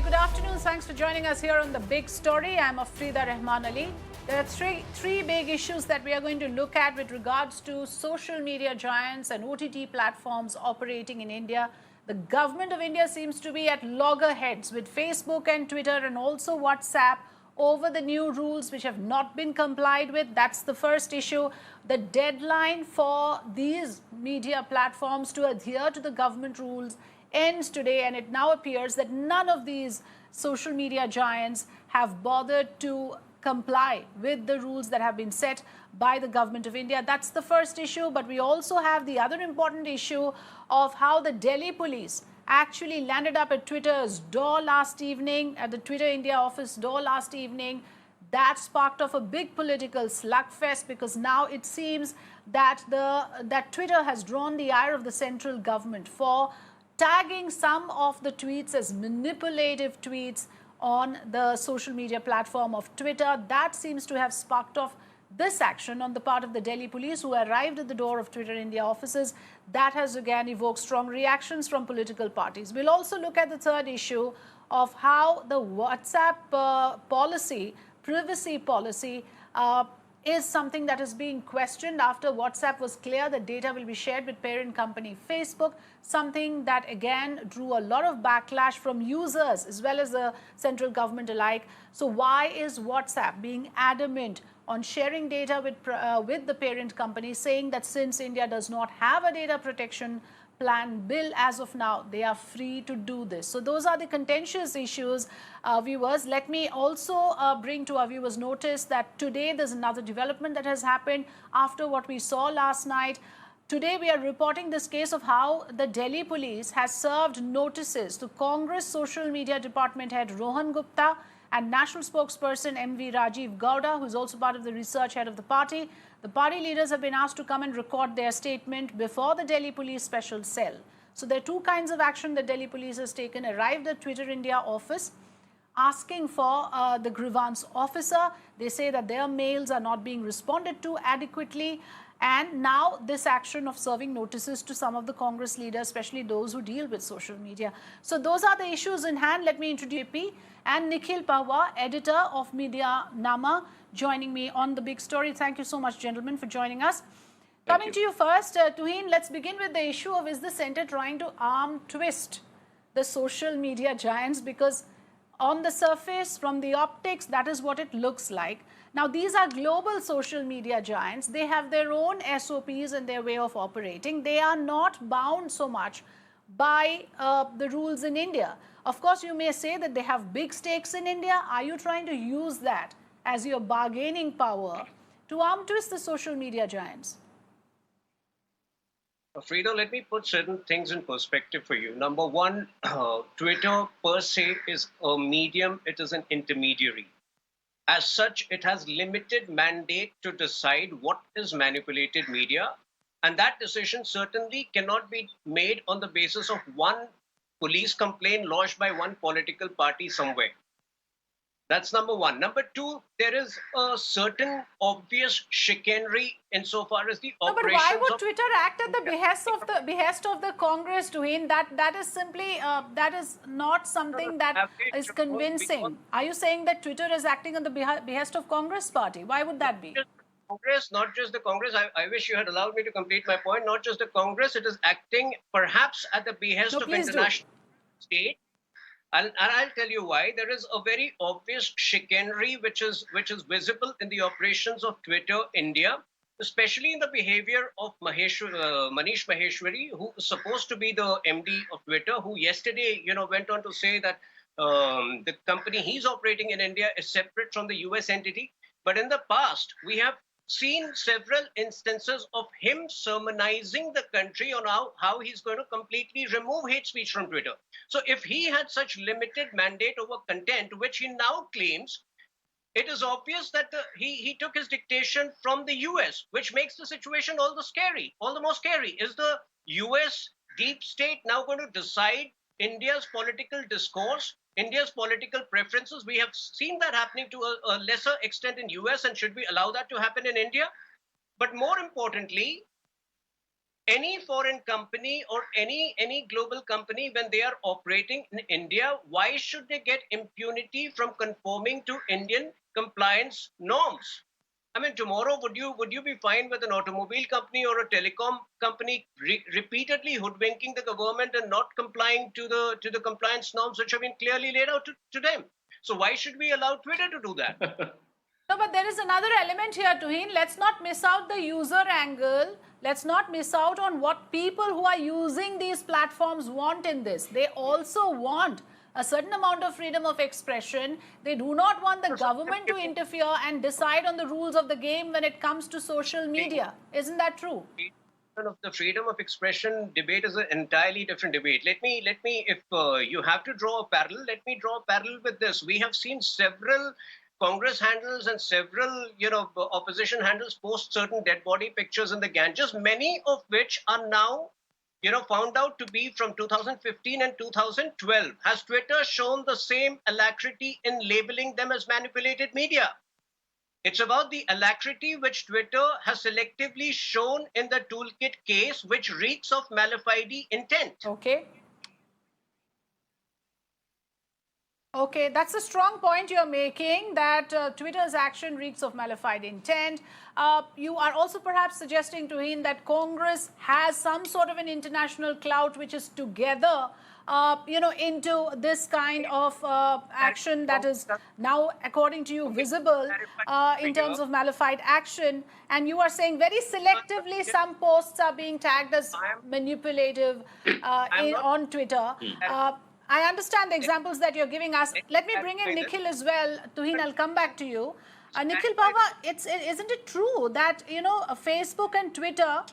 good afternoon. Thanks for joining us here on The Big Story. I'm Afrida Rahman Ali. There are three big issues that we are going to look at with regards to social media giants and OTT platforms operating in India. The government of India seems to be at loggerheads with Facebook and Twitter and also WhatsApp over the new rules which have not been complied with. That's the first issue. The deadline for these media platforms to adhere to the government rules ends today, and it now appears that none of these social media giants have bothered to comply with the rules that have been set by the government of India. That's the first issue. But we also have the other important issue of how the Delhi police actually landed up at Twitter's door last evening, at the Twitter India office door last evening. That sparked off a big political slugfest, because now it seems that Twitter has drawn the ire of the central government for tagging some of the tweets as manipulative tweets on the social media platform of Twitter. That seems to have sparked off this action on the part of the Delhi police, who arrived at the door of Twitter India offices. That has again evoked strong reactions from political parties. We'll also look at the third issue of how the WhatsApp policy, privacy policy, is something that is being questioned after WhatsApp was clear that data will be shared with parent company Facebook, something that again drew a lot of backlash from users as well as the central government alike. So why is WhatsApp being adamant on sharing data with the parent company, saying that since India does not have a data protection plan bill as of now, they are free to do this? So those are the contentious issues, viewers. Let me also bring to our viewers notice that today there's another development that has happened after what we saw last night. Today we are reporting this case of how the Delhi police has served notices to Congress social media department head Rohan Gupta and national spokesperson MV Rajiv Gowda, who is also part of the research head of the party. The party leaders have been asked to come and record their statement before the Delhi Police Special Cell. So there are two kinds of action that Delhi Police has taken. Arrived at Twitter India office asking for the grievance officer. They say that their mails are not being responded to adequately. And now this action of serving notices to some of the Congress leaders, especially those who deal with social media. So those are the issues in hand. Let me introduce JP and Nikhil Pahwa, editor of Media Nama, joining me on The Big Story. Thank you so much, gentlemen, for joining us. Coming to you first, Tuhin, let's begin with the issue of, is the centre trying to arm twist the social media giants? Because on the surface, from the optics, that is what it looks like. Now, these are global social media giants. They have their own SOPs and their way of operating. They are not bound so much by the rules in India. Of course, you may say that they have big stakes in India. Are you trying to use that as your bargaining power to arm twist the social media giants? Frida, let me put certain things in perspective for you. Number one, Twitter per se is a medium. It is an intermediary. As such, it has limited mandate to decide what is manipulated media. And that decision certainly cannot be made on the basis of one police complaint lodged by one political party somewhere. That's number one. Number two, there is a certain obvious chicanery insofar as the operations. But why would Twitter act at the behest of the Congress, Tuhin? That is simply that is not something that is convincing. Are you saying that Twitter is acting on the behest of Congress party? Why would that be? Congress, not just the Congress. I wish you had allowed me to complete my point. Not just the Congress. It is acting perhaps at the behest of international state. And I'll tell you why. There is a very obvious chicanery which is visible in the operations of Twitter India, especially in the behavior of Manish Maheshwari, who is supposed to be the MD of Twitter, who yesterday, went on to say that the company he's operating in India is separate from the US entity. But in the past, we have seen several instances of him sermonizing the country on how he's going to completely remove hate speech from Twitter. So if he had such limited mandate over content, which he now claims, it is obvious that he took his dictation from the US, which makes the situation all the more scary. Is the US deep state now going to decide India's political discourse, India's political preferences? We have seen that happening to a lesser extent in US, and should we allow that to happen in India? But more importantly, any foreign company or any global company, when they are operating in India, why should they get impunity from conforming to Indian compliance norms? I mean, tomorrow, would you be fine with an automobile company or a telecom company repeatedly hoodwinking the government and not complying to the compliance norms which have been clearly laid out to them? So why should we allow Twitter to do that? No, but there is another element here, Tuhin. Let's not miss out the user angle. Let's not miss out on what people who are using these platforms want in this. They also want a certain amount of freedom of expression. They do not want the government to interfere and decide on the rules of the game when it comes to social media. Isn't that true? Of the freedom of expression debate is an entirely different debate. Let me, if you have to draw a parallel, let me draw a parallel with this. We have seen several Congress handles and several, opposition handles post certain dead body pictures in the Ganges, many of which are now, found out to be from 2015 and 2012. Has Twitter shown the same alacrity in labeling them as manipulated media? It's about the alacrity which Twitter has selectively shown in the toolkit case, which reeks of malafide intent. Okay. Okay, that's a strong point you're making, that Twitter's action reeks of malafide intent. You are also perhaps suggesting, Tuhin, that Congress has some sort of an international clout which is together, into this kind of action that is now, according to you, visible in terms of malafide action. And you are saying very selectively some posts are being tagged as manipulative on Twitter. I understand the examples that you're giving us. Let me bring in Nikhil as well. Tuhin, I'll come back to you. Nikhil Baba, isn't it true that, Facebook and Twitter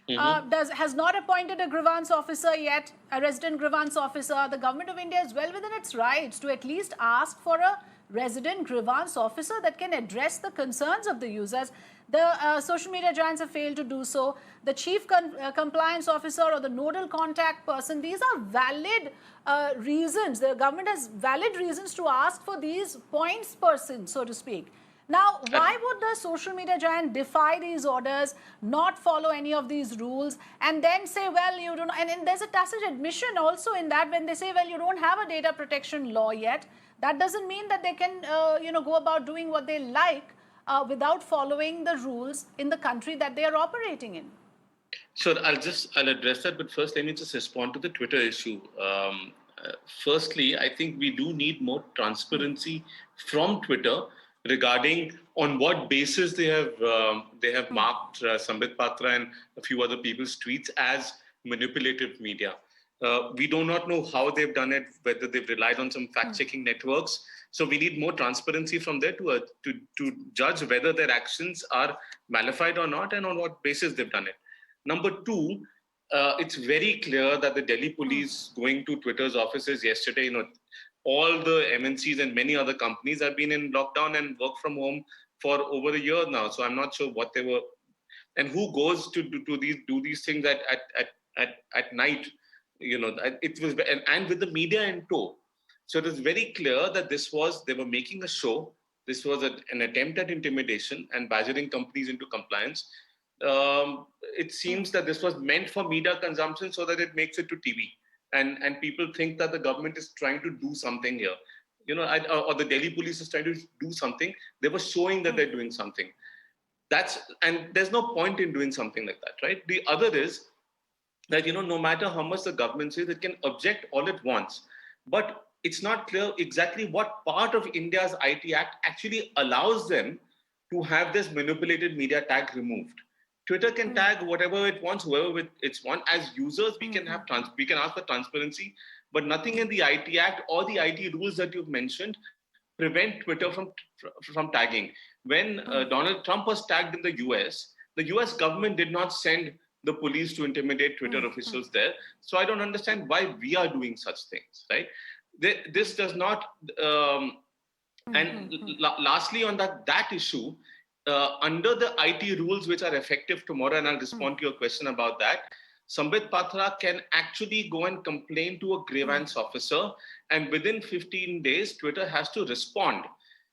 has not appointed a grievance officer yet, a resident grievance officer? The government of India is well within its rights to at least ask for a resident grievance officer that can address the concerns of the users. The social media giants have failed to do so. The chief compliance officer or the nodal contact person, these are valid reasons. The government has valid reasons to ask for these points person, so to speak. Now, why would the social media giant defy these orders, not follow any of these rules, and then say, well, you don't, and there's a tacit admission also in that when they say, well, you don't have a data protection law yet. That doesn't mean that they can, go about doing what they like without following the rules in the country that they are operating in. Sure, I'll address that, but first let me just respond to the Twitter issue. Firstly, I think we do need more transparency from Twitter regarding on what basis they have marked Sambit Patra and a few other people's tweets as manipulative media. We do not know how they've done it, whether they've relied on some fact-checking networks. So we need more transparency from there to judge whether their actions are malified or not and on what basis they've done it. Number two, it's very clear that the Delhi police going to Twitter's offices yesterday, all the MNCs and many other companies have been in lockdown and work from home for over a year now. So I'm not sure what they were, and who goes to do these things at night. It was, and with the media in tow. So it is very clear that they were making a show. This was an attempt at intimidation and badgering companies into compliance. It seems that this was meant for media consumption so that it makes it to TV. And people think that the government is trying to do something here. Or the Delhi police is trying to do something. They were showing that they're doing something. And there's no point in doing something like that, right? The other is that, no matter how much the government says, it can object all it wants. But it's not clear exactly what part of India's IT Act actually allows them to have this manipulated media tag removed. Twitter can tag whatever it wants, whoever it's want. As users, we can ask for transparency, but nothing in the IT Act or the IT rules that you've mentioned prevent Twitter from tagging. When Donald Trump was tagged in the US government did not send the police to intimidate Twitter officials there. So I don't understand why we are doing such things, right? This does not. Lastly, on that issue, under the IT rules which are effective tomorrow, and I'll respond to your question about that, Sambit Patra can actually go and complain to a grievance officer, and within 15 days, Twitter has to respond.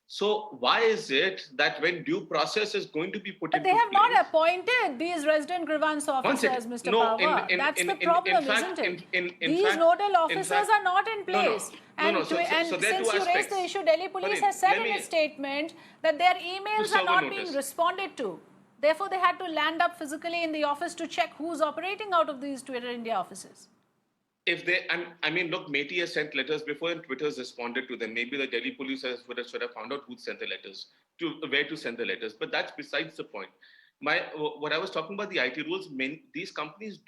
So why is it that when due process is going to be put But they into have place, not appointed these resident grievance one second, officers, Mr. no, Pava. That's the problem, isn't it? These nodal officers are not in place. no. So And there are two since you raised the aspects. issue, Delhi police has said in a statement that their To emails are serve a not being notice. responded to. Therefore, they had to land up physically in the office to check who's operating out of these Twitter India offices. If they, I mean, look, Meti has sent letters before and Twitter's responded to them. Maybe the Delhi police should have found out who sent the letters, where to send the letters. But that's besides the point. What I was talking about, the IT rules, these companies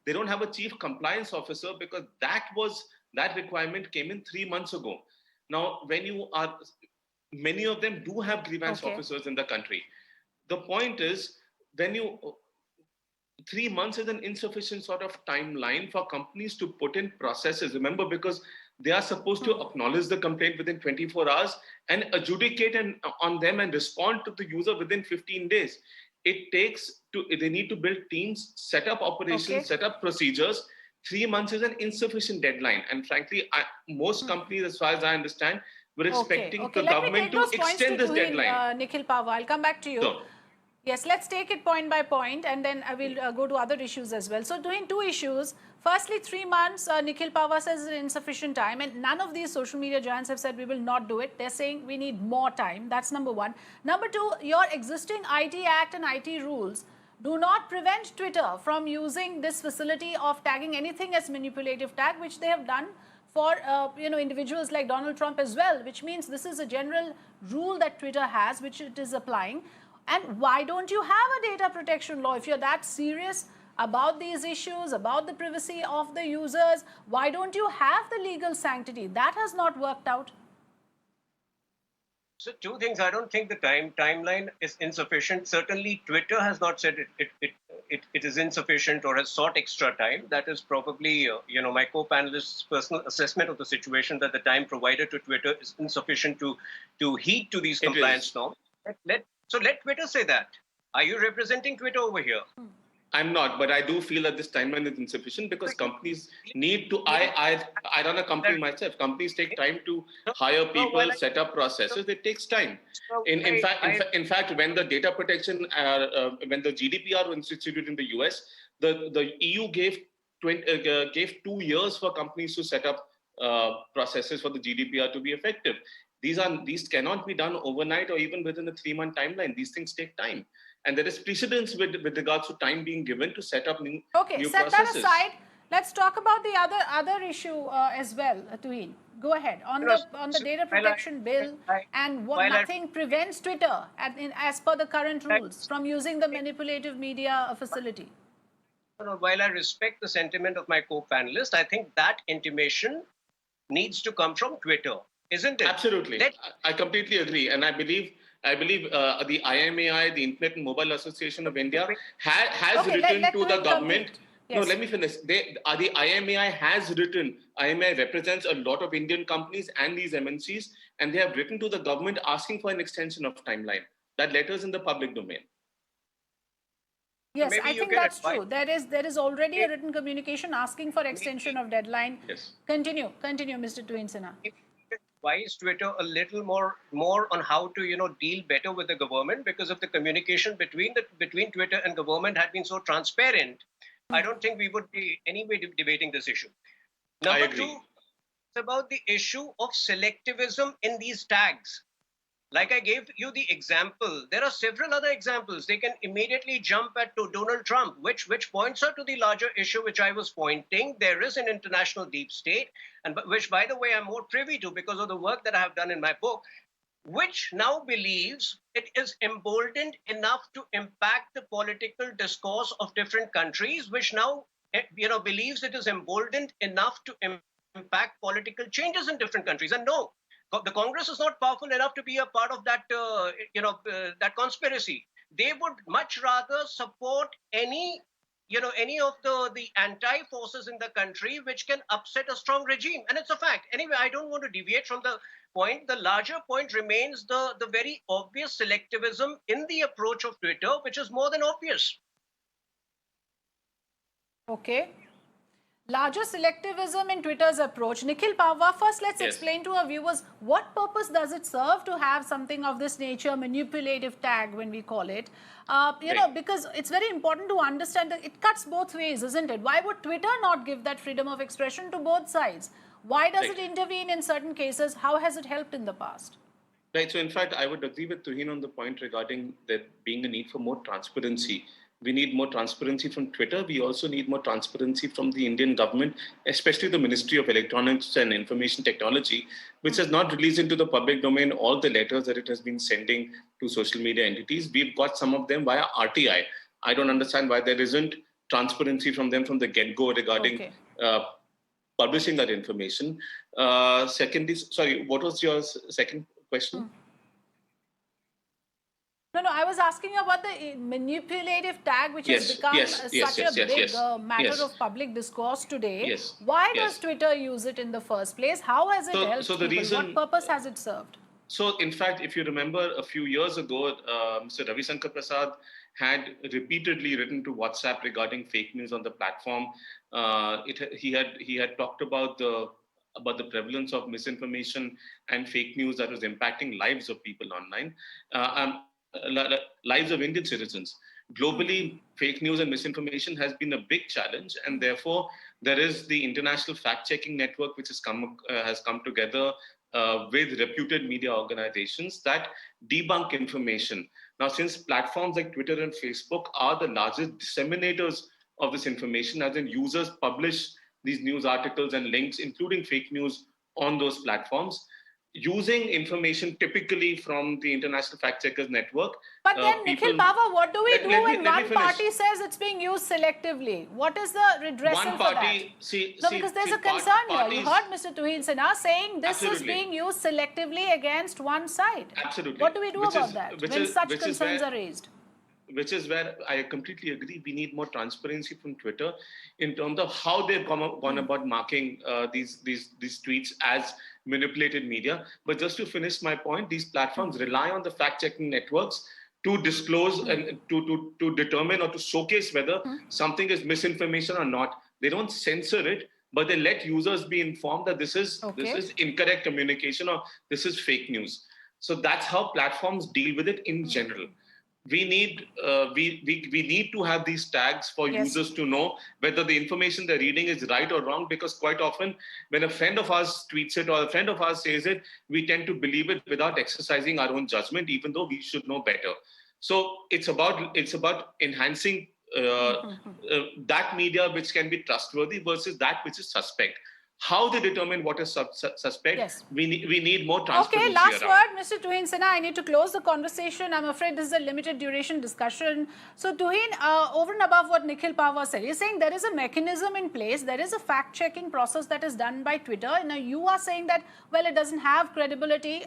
they don't have a chief compliance officer because that requirement came in 3 months ago. Now, many of them do have grievance officers in the country. The point is, 3 months is an insufficient sort of timeline for companies to put in processes. Remember, because they are supposed to acknowledge the complaint within 24 hours and adjudicate on them and respond to the user within 15 days. They need to build teams, set up operations, set up procedures. 3 months is an insufficient deadline. And frankly, most companies, as far as I understand, were expecting the government to extend this deadline. Nikhil Pava, I'll come back to you. So, yes, let's take it point by point and then I will go to other issues as well. So doing two issues. Firstly, 3 months, Nikhil Pava says is insufficient time and none of these social media giants have said we will not do it. They're saying we need more time. That's number one. Number two, your existing IT Act and IT rules do not prevent Twitter from using this facility of tagging anything as manipulative tag, which they have done for individuals like Donald Trump as well, which means this is a general rule that Twitter has, which it is applying. And why don't you have a data protection law? If you're that serious about these issues, about the privacy of the users, why don't you have the legal sanctity? That has not worked out. So two things. I don't think the timeline is insufficient. Certainly, Twitter has not said it is insufficient or has sought extra time. That is probably my co-panelist's personal assessment of the situation, that the time provided to Twitter is insufficient to heed to these compliance norms. So let Twitter say that. Are you representing Twitter over here? I'm not, but I do feel that this timeline is insufficient because companies need to. I run a company myself. Companies take time to hire people, set up processes. It takes time. In fact, when the data protection, when the GDPR was instituted in the US, the EU gave 2 years for companies to set up processes for the GDPR to be effective. These cannot be done overnight or even within a 3-month timeline. These things take time. And there is precedence with regards to time being given to set up new processes. Set that aside. Let's talk about the other issue as well, Tuhin. Go ahead. On the data protection bill and nothing prevents Twitter, as per the current rules, from using the manipulative media facility. While I respect the sentiment of my co-panelist, I think that intimation needs to come from Twitter, isn't it? Absolutely. I completely agree. And I believe the IMAI, the Internet and Mobile Association of India, has written to the government. Yes. No, let me finish. The IMAI has written. IMAI represents a lot of Indian companies and these MNCs, and they have written to the government asking for an extension of timeline. That letter is in the public domain. Yes, I think that's true. There is already a written communication asking for extension of deadline. Yes. Continue, Mr. Tuhin Sinha. Advise Twitter a little more on how to deal better with the government, because of the communication between Twitter and government had been so transparent. I don't think we would be anyway debating this issue. Number two, it's about the issue of selectivism in these tags. Like I gave you the example, there are several other examples. They can immediately jump to Donald Trump, which points out to the larger issue which I was pointing. There is an international deep state, and which, by the way, I'm more privy to because of the work that I have done in my book, which now believes it is emboldened enough to impact the political discourse of different countries, which now believes it is emboldened enough to impact political changes in different countries. And no, the Congress is not powerful enough to be a part of that, that conspiracy. They would much rather support any of the anti-forces in the country which can upset a strong regime. And it's a fact. Anyway, I don't want to deviate from the point. The larger point remains the very obvious selectivism in the approach of Twitter, which is more than obvious. Okay. Larger selectivism in Twitter's approach. Nikhil Pava, first let's Yes. explain to our viewers what purpose does it serve to have something of this nature, manipulative tag when we call it. Because it's very important to understand that it cuts both ways, isn't it? Why would Twitter not give that freedom of expression to both sides? Why does it intervene in certain cases? How has it helped in the past? Right. So, in fact, I would agree with Tuhin on the point regarding there being a need for more transparency. We need more transparency from Twitter. We also need more transparency from the Indian government, especially the Ministry of Electronics and Information Technology, which has not released into the public domain all the letters that it has been sending to social media entities. We've got some of them via RTI. I don't understand why there isn't transparency from them from the get-go regarding publishing that information. Secondly, sorry, what was your second question? No, I was asking about the manipulative tag, which has become such a big matter of public discourse today. Why does Twitter use it in the first place? How has it helped people? What purpose has it served? So, in fact, if you remember a few years ago, Mr. Ravi Shankar Prasad had repeatedly written to WhatsApp regarding fake news on the platform. He had talked about the prevalence of misinformation and fake news that was impacting lives of people online, lives of Indian citizens. Globally, fake news and misinformation has been a big challenge, and therefore there is the International Fact-Checking Network, which has come together with reputed media organizations that debunk information. Now, since platforms like Twitter and Facebook are the largest disseminators of this information, as in users publish these news articles and links, including fake news, on those platforms, using information typically from the International Fact Checkers Network. But then, Nikhil Pava, what do we do when one party says it's being used selectively? What is the redressal for that? Because there's a concern here. You heard Mr. Tuhin Sinha saying this is being used selectively against one side. Absolutely. What do we do about that when such concerns are raised? Which is where I completely agree. We need more transparency from Twitter in terms of how they've gone about marking these tweets as manipulated media. But just to finish my point, these platforms rely on the fact-checking networks to disclose and to determine or to showcase whether something is misinformation or not. They don't censor it, but they let users be informed that this is incorrect communication or this is fake news. So that's how platforms deal with it in general. We need to have these tags for users to know whether the information they're reading is right or wrong, because quite often when a friend of ours tweets it or a friend of ours says it, we tend to believe it without exercising our own judgment, even though we should know better. So it's about enhancing that media which can be trustworthy versus that which is suspect. How they determine what is suspect, we need more transparency. Okay, last word, Mr. Tuhin Sinha. I need to close the conversation. I'm afraid this is a limited duration discussion. So, Tuhin, over and above what Nikhil Pava said, he's saying there is a mechanism in place. There is a fact-checking process that is done by Twitter. Now, you are saying that, well, it doesn't have credibility.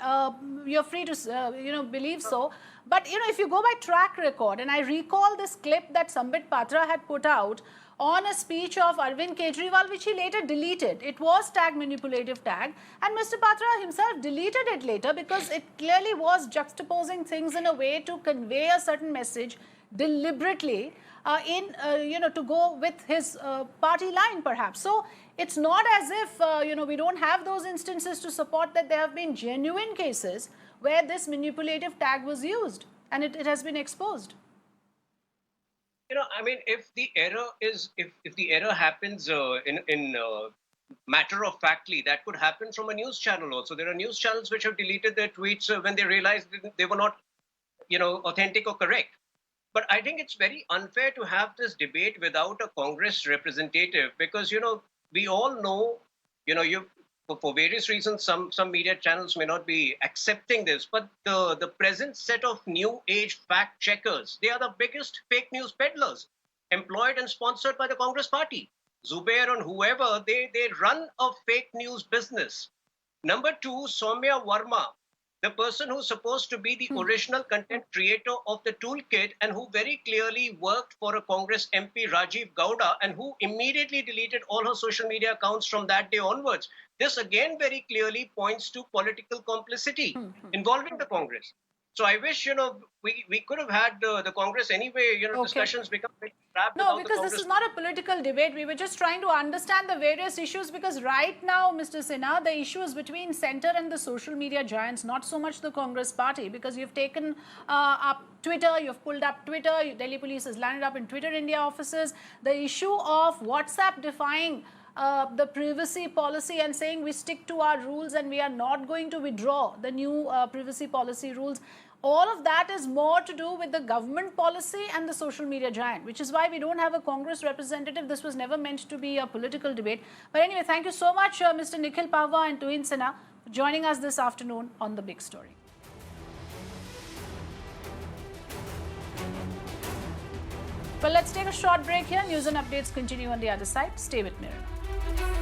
You're free to, believe so. But, if you go by track record, and I recall this clip that Sambit Patra had put out on a speech of Arvind Kejriwal, which he later deleted. It was tag manipulative tag, and Mr. Patra himself deleted it later because it clearly was juxtaposing things in a way to convey a certain message deliberately to go with his party line, perhaps. So it's not as if, we don't have those instances to support that there have been genuine cases where this manipulative tag was used and it has been exposed. If the error happens in matter of factly, that could happen from a news channel also. There are news channels which have deleted their tweets when they realized they were not, authentic or correct. But I think it's very unfair to have this debate without a Congress representative, because we all know, for various reasons, some media channels may not be accepting this, but the present set of new age fact checkers, they are the biggest fake news peddlers, employed and sponsored by the Congress party. Zubair and whoever, they run a fake news business. Number two, Soumya Verma, the person who's supposed to be the original content creator of the toolkit and who very clearly worked for a Congress MP, Rajiv Gowda, and who immediately deleted all her social media accounts from that day onwards. This again very clearly points to political complicity involving the Congress. So I wish, we could have had the Congress anyway, discussions become very trapped No, without the because this Congress. is not a political debate. We were just trying to understand the various issues, because right now, Mr. Sinha, the issue is between centre and the social media giants, not so much the Congress party, because you've taken up Twitter, you've pulled up Twitter, Delhi police has landed up in Twitter India offices. The issue of WhatsApp defying the privacy policy and saying we stick to our rules and we are not going to withdraw the new privacy policy rules. All of that is more to do with the government policy and the social media giant, which is why we don't have a Congress representative. This was never meant to be a political debate. But anyway, thank you so much, Mr. Nikhil Pahwa and Tuhin Sinha, for joining us this afternoon on The Big Story. Well, let's take a short break here. News and updates continue on the other side. Stay with Mirror.